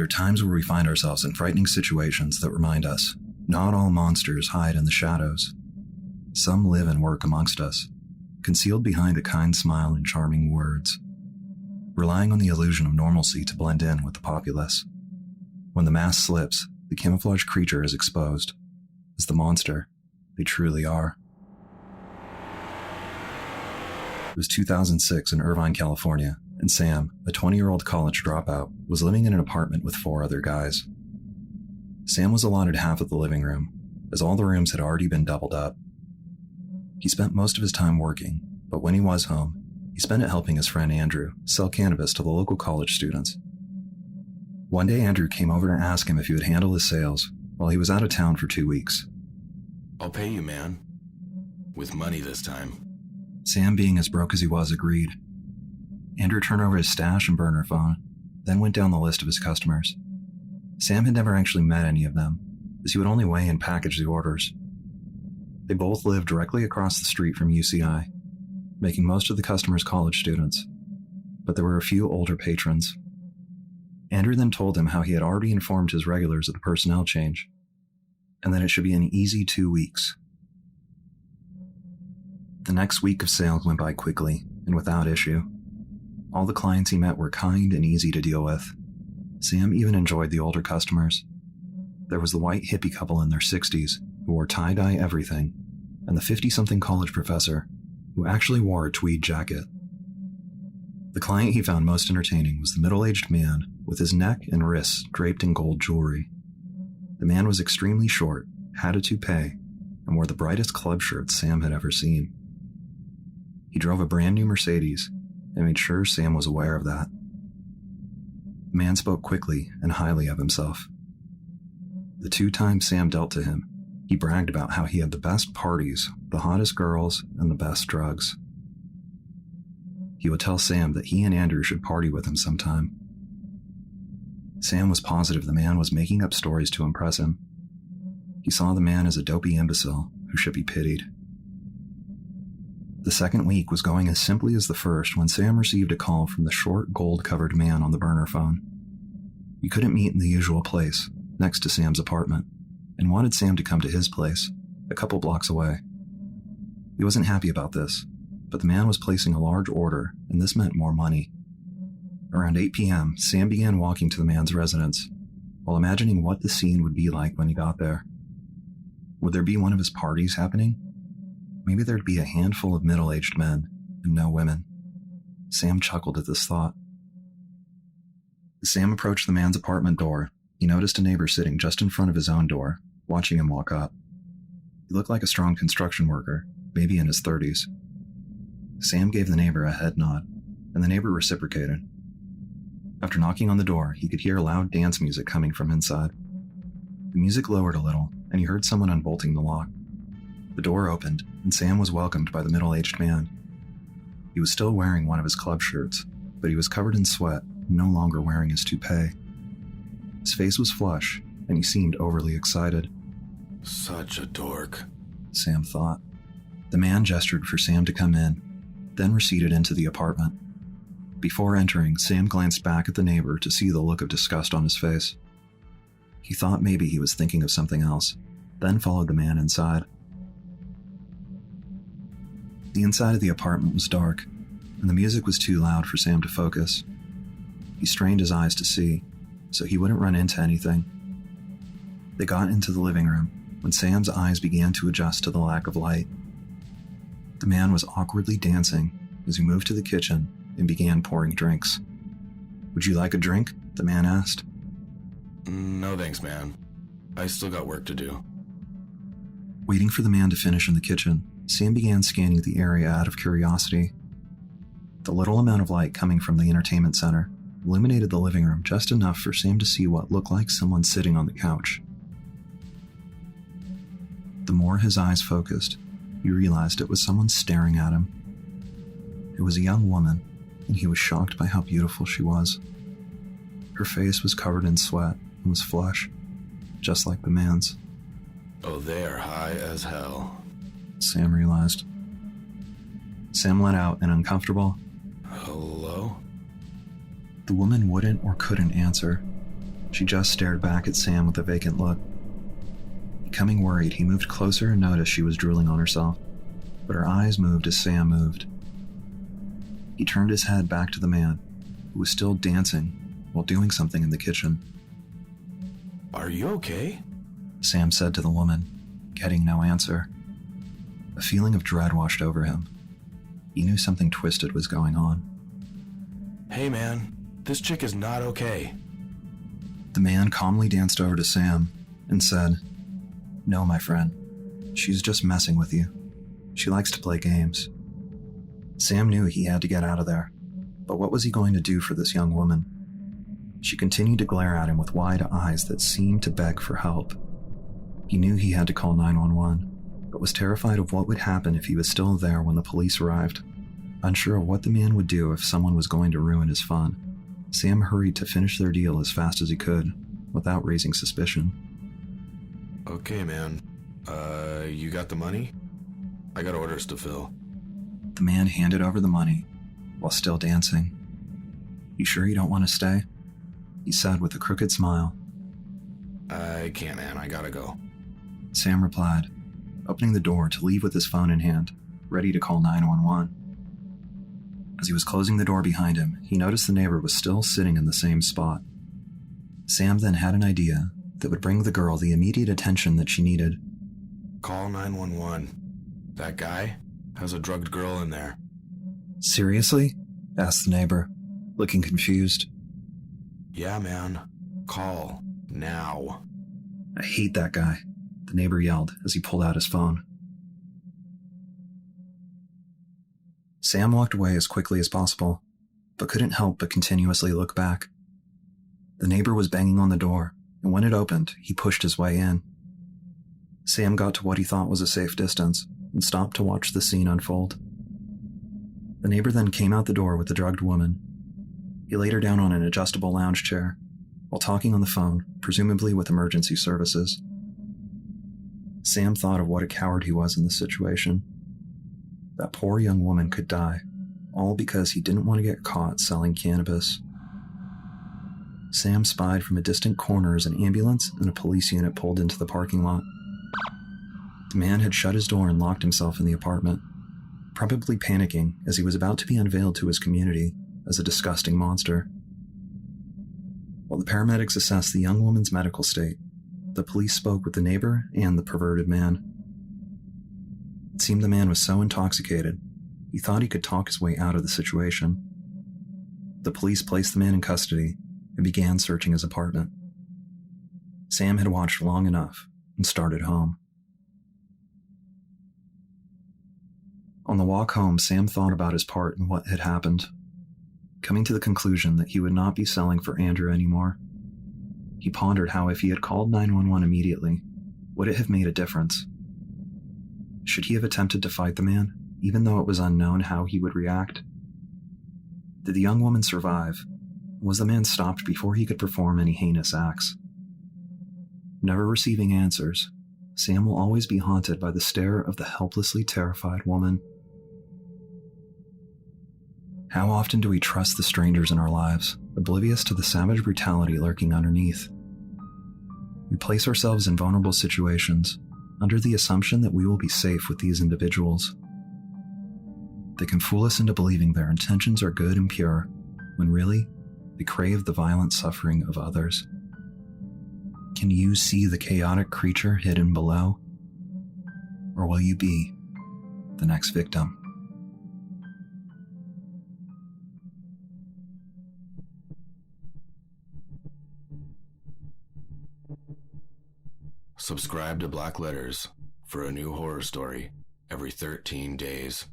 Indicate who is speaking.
Speaker 1: There are times where we find ourselves in frightening situations that remind us, not all monsters hide in the shadows. Some live and work amongst us, concealed behind a kind smile and charming words, relying on the illusion of normalcy to blend in with the populace. When the mask slips, the camouflaged creature is exposed as the monster they truly are. It was 2006 in Irvine, California, and Sam, a 20-year-old college dropout, was living in an apartment with 4 other guys. Sam was allotted half of the living room, as all the rooms had already been doubled up. He spent most of his time working, but when he was home, he spent it helping his friend Andrew sell cannabis to the local college students. One day Andrew came over to ask him if he would handle his sales while he was out of town for 2 weeks.
Speaker 2: "I'll pay you, man. With money this time."
Speaker 1: Sam, being as broke as he was, agreed. Andrew turned over his stash and burner phone, then went down the list of his customers. Sam had never actually met any of them, as he would only weigh and package the orders. They both lived directly across the street from UCI, making most of the customers college students, but there were a few older patrons. Andrew then told him how he had already informed his regulars of the personnel change, and that it should be an easy 2 weeks. The next week of sales went by quickly and without issue. All the clients he met were kind and easy to deal with. Sam even enjoyed the older customers. There was the white hippie couple in their 60s who wore tie-dye everything, and the 50-something college professor who actually wore a tweed jacket. The client he found most entertaining was the middle-aged man with his neck and wrists draped in gold jewelry. The man was extremely short, had a toupee, and wore the brightest club shirts Sam had ever seen. He drove a brand new Mercedes and made sure Sam was aware of that. The man spoke quickly and highly of himself. The 2 times Sam dealt to him, he bragged about how he had the best parties, the hottest girls, and the best drugs. He would tell Sam that he and Andrew should party with him sometime. Sam was positive the man was making up stories to impress him. He saw the man as a dopey imbecile who should be pitied. The second week was going as simply as the first when Sam received a call from the short, gold-covered man on the burner phone. He couldn't meet in the usual place, next to Sam's apartment, and wanted Sam to come to his place, a couple blocks away. He wasn't happy about this, but the man was placing a large order, and this meant more money. Around 8 p.m., Sam began walking to the man's residence, while imagining what the scene would be like when he got there. Would there be one of his parties happening? Maybe there'd be a handful of middle-aged men and no women. Sam chuckled at this thought. As Sam approached the man's apartment door, he noticed a neighbor sitting just in front of his own door, watching him walk up. He looked like a strong construction worker, maybe in his 30s. Sam gave the neighbor a head nod, and the neighbor reciprocated. After knocking on the door, he could hear loud dance music coming from inside. The music lowered a little, and he heard someone unbolting the lock. The door opened, and Sam was welcomed by the middle-aged man. He was still wearing one of his club shirts, but he was covered in sweat, no longer wearing his toupee. His face was flush, and he seemed overly excited.
Speaker 2: "Such a dork,"
Speaker 1: Sam thought. The man gestured for Sam to come in, then receded into the apartment. Before entering, Sam glanced back at the neighbor to see the look of disgust on his face. He thought maybe he was thinking of something else, then followed the man inside. The inside of the apartment was dark, and the music was too loud for Sam to focus. He strained his eyes to see, so he wouldn't run into anything. They got into the living room when Sam's eyes began to adjust to the lack of light. The man was awkwardly dancing as he moved to the kitchen and began pouring drinks. "Would you like a drink?" the man asked.
Speaker 2: "No thanks, man. I still got work to do."
Speaker 1: Waiting for the man to finish in the kitchen, Sam began scanning the area out of curiosity. The little amount of light coming from the entertainment center illuminated the living room just enough for Sam to see what looked like someone sitting on the couch. The more his eyes focused, he realized it was someone staring at him. It was a young woman, and he was shocked by how beautiful she was. Her face was covered in sweat and was flush, just like the man's.
Speaker 2: "Oh, they're high as hell,"
Speaker 1: Sam realized. Sam let out an uncomfortable,
Speaker 2: "Hello?"
Speaker 1: The woman wouldn't or couldn't answer. She just stared back at Sam with a vacant look. Becoming worried, he moved closer and noticed she was drooling on herself, but her eyes moved as Sam moved. He turned his head back to the man, who was still dancing while doing something in the kitchen.
Speaker 2: Are you okay?
Speaker 1: Sam said to the woman, getting no answer. A feeling of dread washed over him. He knew something twisted was going on.
Speaker 2: Hey man, this chick is not okay.
Speaker 1: The man calmly danced over to Sam and said, "No, my friend. She's just messing with you. She likes to play games." Sam knew he had to get out of there, but what was he going to do for this young woman? She continued to glare at him with wide eyes that seemed to beg for help. He knew he had to call 911, but was terrified of what would happen if he was still there when the police arrived. Unsure of what the man would do if someone was going to ruin his fun, Sam hurried to finish their deal as fast as he could, without raising suspicion.
Speaker 2: Okay, man. You got the money? I got orders to fill.
Speaker 1: The man handed over the money, while still dancing. "You sure you don't want to stay?" he said with a crooked smile.
Speaker 2: I can't, man. I gotta go.
Speaker 1: Sam replied, opening the door to leave with his phone in hand, ready to call 911. As he was closing the door behind him, he noticed the neighbor was still sitting in the same spot. Sam then had an idea that would bring the girl the immediate attention that she needed.
Speaker 2: Call 911. That guy has a drugged girl in there.
Speaker 1: "Seriously?" asked the neighbor, looking confused.
Speaker 2: Yeah, man. Call. Now.
Speaker 1: "I hate that guy," the neighbor yelled as he pulled out his phone. Sam walked away as quickly as possible, but couldn't help but continuously look back. The neighbor was banging on the door, and when it opened, he pushed his way in. Sam got to what he thought was a safe distance and stopped to watch the scene unfold. The neighbor then came out the door with the drugged woman. He laid her down on an adjustable lounge chair while talking on the phone, presumably with emergency services. Sam thought of what a coward he was in this situation. That poor young woman could die, all because he didn't want to get caught selling cannabis. Sam spied from a distant corner as an ambulance and a police unit pulled into the parking lot. The man had shut his door and locked himself in the apartment, probably panicking as he was about to be unveiled to his community as a disgusting monster. While the paramedics assessed the young woman's medical state, the police spoke with the neighbor and the perverted man. It seemed the man was so intoxicated, he thought he could talk his way out of the situation. The police placed the man in custody and began searching his apartment. Sam had watched long enough and started home. On the walk home, Sam thought about his part in what had happened, coming to the conclusion that he would not be selling for Andrew anymore. He pondered how if he had called 911 immediately, would it have made a difference? Should he have attempted to fight the man, even though it was unknown how he would react? Did the young woman survive? Was the man stopped before he could perform any heinous acts? Never receiving answers, Sam will always be haunted by the stare of the helplessly terrified woman. How often do we trust the strangers in our lives, oblivious to the savage brutality lurking underneath? We place ourselves in vulnerable situations, under the assumption that we will be safe with these individuals. They can fool us into believing their intentions are good and pure, when really, they crave the violent suffering of others. Can you see the chaotic creature hidden below? Or will you be the next victim?
Speaker 2: Subscribe to Black Letters for a new horror story every 13 days.